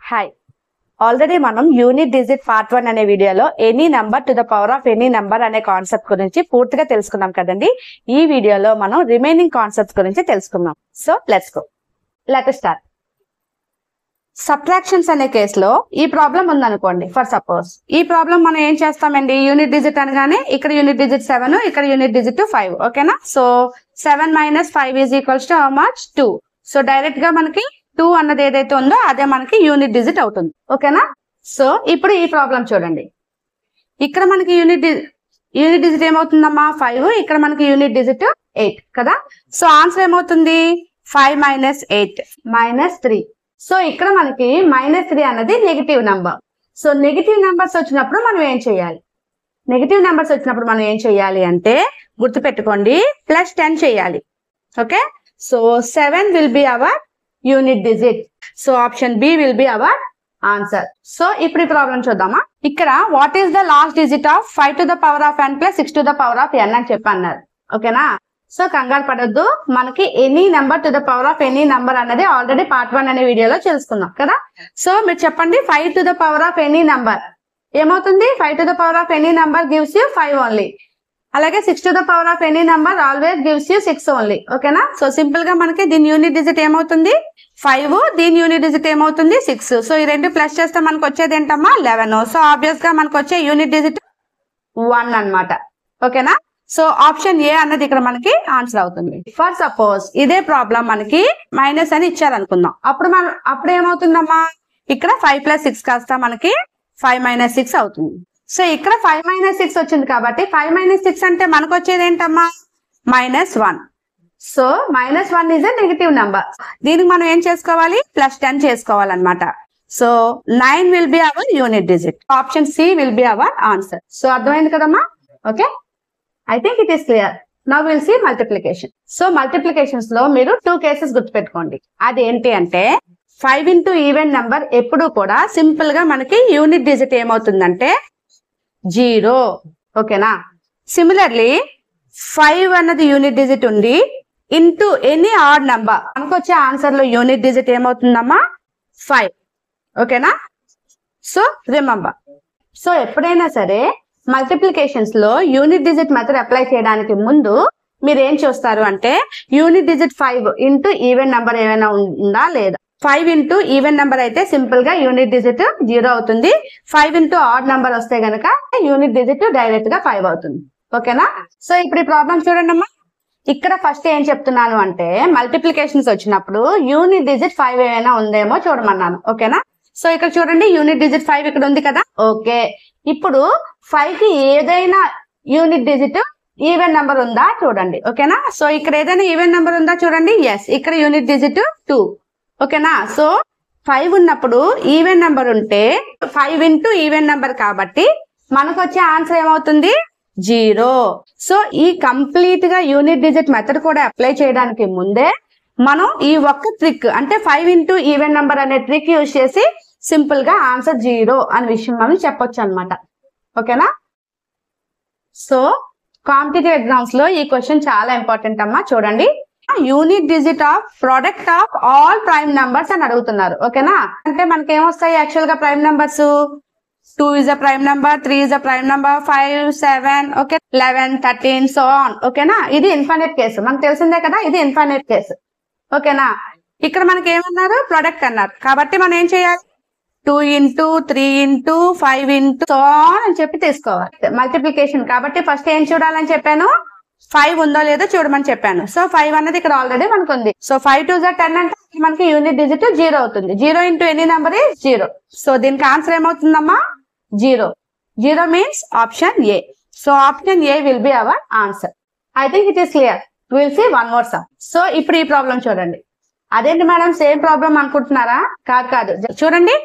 Hi already మనం unit digit part 1 అనే వీడియోలో any number to the power of any number అనే concept గురించి పూర్తిగా తెలుసుకున్నాం కదండి. ఈ వీడియోలో మనం రిమైనింగ్ కాన్సెప్ట్స్ గురించి తెలుసుకుందాం. So let's go. Let us start. Subtractions అనే కేసులో ఈ ప్రాబ్లం ఉందనుకోండి. ఫర్ సపోజ్ ఈ ప్రాబ్లం మనం ఏం చేస్తామండి, యూనిట్ డిజిట్ అనగానే ఇక్కడ యూనిట్ డిజిట్ 7, ఇక్కడ యూనిట్ డిజిట్ 5. ఓకేనా. So 7 - 5 is equals to how much 2. So direct గా మనకి 2 అన్నది ఏదైతే ఉందో అదే మనకి యూనిట్ డిజిట్ అవుతుంది. ఓకేనా. సో ఇప్పుడు ఈ ప్రాబ్లం చూడండి. ఇక్కడ మనకి యూనిట్ డిజిట్ ఏమవుతుందమ్మా 5, ఇక్కడ మనకి యూనిట్ డిజిట్ 8 కదా. సో ఆన్సర్ ఏమవుతుంది 5 - 8 -3. సో ఇక్కడ మనకి -3 అన్నది negative number. So negative numbers వచ్చినప్పుడు మనం ఏం చేయాలి, నెగిటివ్ నెంబర్స్ వచ్చినప్పుడు మనం ఏం చేయాలి అంటే గుర్తుపెట్టుకోండి, +10 చేయాలి. Okay. So 7 will be our unit digit. So option B will be our answer. So ఇప్పుడు ఈ ప్రాబ్లం చూద్దామా. ఇక్కడ what is the last digit of 5 to the power of n + 6 to the power of n అని చెప్పన్నారు. ఓకేనా. So కంగారు పడొద్దు, మనకి any number to the power of any number అన్నది ఆల్రెడీ పార్ట్ 1 అనే వీడియోలో తెలుసుకుందాం కదా. సో మీరు చెప్పండి 5 to the power of any number ఏమవుతుంది, 5 to the power of any number gives you 5 only. అలాగే 6 to the power of any number always gives you 6 only. ఓకేనా. సో సింపుల్ గా మనకి దీని యూనిట్ డిజిట్ ఏమవుతుంది 5, దీని యూనిట్ డిజిట్ ఏమవుతుంది 6. So ఈ రెండు ప్లస్ చేస్తే మనకు వచ్చేది ఏంటమ్మా 11. సో ఆబ్వియస్ గా మనకు వచ్చే యూనిట్ డిజిట్ 1 అన్నమాట. ఓకేనా. సో ఆప్షన్ ఏ అన్నది ఇక్కడ మనకి ఆన్సర్ అవుతుంది. ఫర్ సపోజ్ ఇదే ప్రాబ్లం మనకి మైనస్ అని ఇచ్చారనుకుందాం. అప్పుడు ఏమవుతుందమ్మా, ఇక్కడ 5 + 6 కాస్త మనకి 5 - 6 అవుతుంది. సో ఇక్కడ 5 - 6 వచ్చింది కాబట్టి 5 - 6 అంటే మనకు వచ్చేది ఏంటమ్మా -1. So -1 is a negative number. దీనికి మనం ఏం చేసుకోవాలి, +10 చేసుకోవాలన్నమాట. So 9 will be our unit digit. Option C will be our answer. So అర్థమైంది కదమ్మా. Okay, I think it is clear. Now will see multiplication. So multiplications లో మీరు 2 కేసెస్ గుర్తుపెట్టుకోండి. అది ఏంటి అంటే 5 ఇంటూ ఈవెన్ నెంబర్ ఎప్పుడు కూడా సింపుల్ గా మనకి యూనిట్ డిజిట్ ఏమవుతుందంటే 0. ఓకేనా. సిమిలర్లీ 5 అన్నది యూనిట్ డిజిట్ ఉంది ఇంటూ ఎనీ ఆడ్ నెంబర్, మనకు వచ్చే ఆన్సర్ లో యూనిట్ డిజిట్ ఏమవుతుందమ్మా 5. ఓకేనా. సో రిమెంబర్, సో ఎప్పుడైనా సరే మల్టిప్లికేషన్స్ లో యూనిట్ డిజిట్ మెథడ్ అప్లై చేయడానికి ముందు మీరు ఏం చూస్తారు అంటే unit digit 5 into even number ఏమైనా ఉందా లేదా. 5 ఇంటూ ఈవెన్ నెంబర్ అయితే సింపుల్ గా యూనిట్ డిజిట్ 0 అవుతుంది. 5 ఇంటూ ఆడ్ నెంబర్ వస్తే గనక యూనిట్ డిజిట్ డైరెక్ట్ గా 5 అవుతుంది. ఓకేనా. సో ఇప్పుడు ఈ ప్రాబ్లం చూడండి అమ్మా. ఇక్కడ ఫస్ట్ ఏం చెప్తున్నాను అంటే మల్టిప్లికేషన్స్ వచ్చినప్పుడు యూనిట్ డిజిట్ 5 ఏమైనా ఉందేమో చూడమన్నాను. ఓకేనా. సో ఇక్కడ చూడండి యూనిట్ డిజిట్ 5 ఇక్కడ ఉంది కదా. ఓకే, ఇప్పుడు 5 కి ఏదైనా యూనిట్ డిజిట్ ఈవెన్ నెంబర్ ఉందా చూడండి. ఓకేనా. సో ఇక్కడ ఏదైనా ఈవెన్ నెంబర్ ఉందా చూడండి. ఎస్, ఇక్కడ యూనిట్ డిజిట్ 2. ఓకేనా. సో 5 ఉన్నప్పుడు ఈవెన్ నెంబర్ ఉంటే 5 ఇంటూ ఈవెన్ నెంబర్ కాబట్టి మనకు వచ్చే ఆన్సర్ ఏమవుతుంది 0. సో ఈ కంప్లీట్ గా యూనిట్ డిజిట్ మెథడ్ కూడా అప్లై చేయడానికి ముందే మనం ఈ ఒక్క ట్రిక్ అంటే 5 ఇంటూ ఈవెన్ నెంబర్ అనే ట్రిక్ యూజ్ చేసి సింపుల్ గా ఆన్సర్ 0 అనే విషయం మనం చెప్పొచ్చు అనమాట. ఓకేనా. సో కాంపిటేటివ్ ఎగ్జామ్స్ లో ఈ క్వశ్చన్ చాలా ఇంపార్టెంట్ అమ్మా. చూడండి, unit digit of product of all prime numbers అని అడుగుతున్నారు. ఓకేనా. అంటే మనకి ఏమొస్తాయి యాక్చువల్ గా prime numbers 2 is a prime number, 3 is a prime number, 5, 7, okay, 11, 13, so on. ఓకేనా. ఇది ఇన్ఫైనైట్ కేసు, మనకు తెలిసిందే కదా, ఇది ఇన్ఫైనైట్ కేసు. ఓకేనా. ఇక్కడ మనకి ఏమన్నారు ప్రొడక్ట్ అన్నారు కాబట్టి మనం ఏం చేయాలి 2 into 3 into 5 into so on అని చెప్పి తీసుకోవాలి. మల్టిప్లికేషన్ కాబట్టి ఫస్ట్ ఏం చూడాలని చెప్పాను 5 ఉందో లేదో చూడమని చెప్పాను. సో 5 అన్నది ఇక్కడ ఆల్రెడీ మనకు ఉంది. సో 5 2 10 అంటే మనకి యూనిట్ డిజిట్ 0 అవుతుంది. 0 into any number is 0. So దీనికి ఆన్సర్ ఏమవుతుందమ్మా 0. 0 means option A. So option A will be our answer. I think it is clear. Will see one more sum. సో ఇప్పుడు ఈ ప్రాబ్లం చూడండి. అదేంటి మేడం సేమ్ ప్రాబ్లం అనుకుంటున్నారా, కాదు. చూడండి,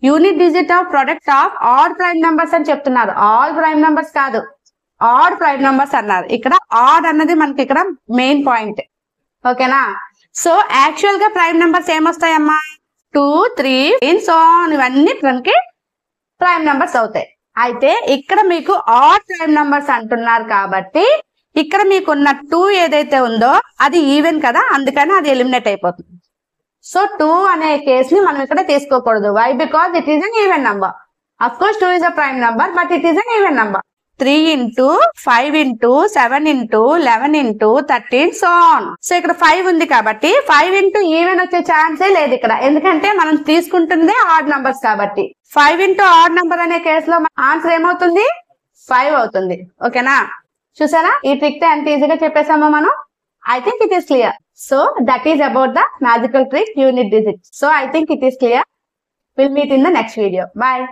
unit digit of product of odd prime numbers అని చెప్తున్నారు. ఆల్ ప్రైమ్ నంబర్స్ కాదు, ఆడ్ ప్రైమ్ నంబర్స్ అన్నారు. ఇక్కడ ఆడ్ అన్నది మనకి ఇక్కడ మెయిన్ పాయింట్. ఓకేనా. సో యాక్చువల్ గా ప్రైమ్ నంబర్స్ ఏమొస్తాయమ్మా 2, 3 సో ఇవన్నీ మనకి ప్రైమ్ నంబర్స్ అవుతాయి. అయితే ఇక్కడ మీకు ఆడ్ ప్రైమ్ నంబర్స్ అంటున్నారు కాబట్టి ఇక్కడ మీకున్న 2 ఏదైతే ఉందో అది ఈవెన్ కదా, అందుకని అది ఎలిమినేట్ అయిపోతుంది. సో 2 అనే కేస్ ని మనం ఇక్కడ తీసుకోకూడదు. Why? Because it is an even number. Of course 2 is a prime number, but it is an even number. 3 into 5 into 7 into 11 into 13 so on. So ఇక్కడ 5 ఉంది కాబట్టి 5 into ఈవెన్ వచ్చే ఛాన్సే లేదు ఇక్కడ, ఎందుకంటే మనం తీసుకుంటుందే ఆడ్ నంబర్స్ కాబట్టి. 5 into ఆడ్ నంబర్ అనే కేసులో ఆన్సర్ ఏమవుతుంది? 5 అవుతుంది. ఓకేనా? చూసారా ఈ ట్రిక్ తో ఎంత ఈజీగా చెప్పేసామో మనం. I think it is clear. So that is about the magical trick unit digits. So I think it is clear. We'll meet in the next video. Bye.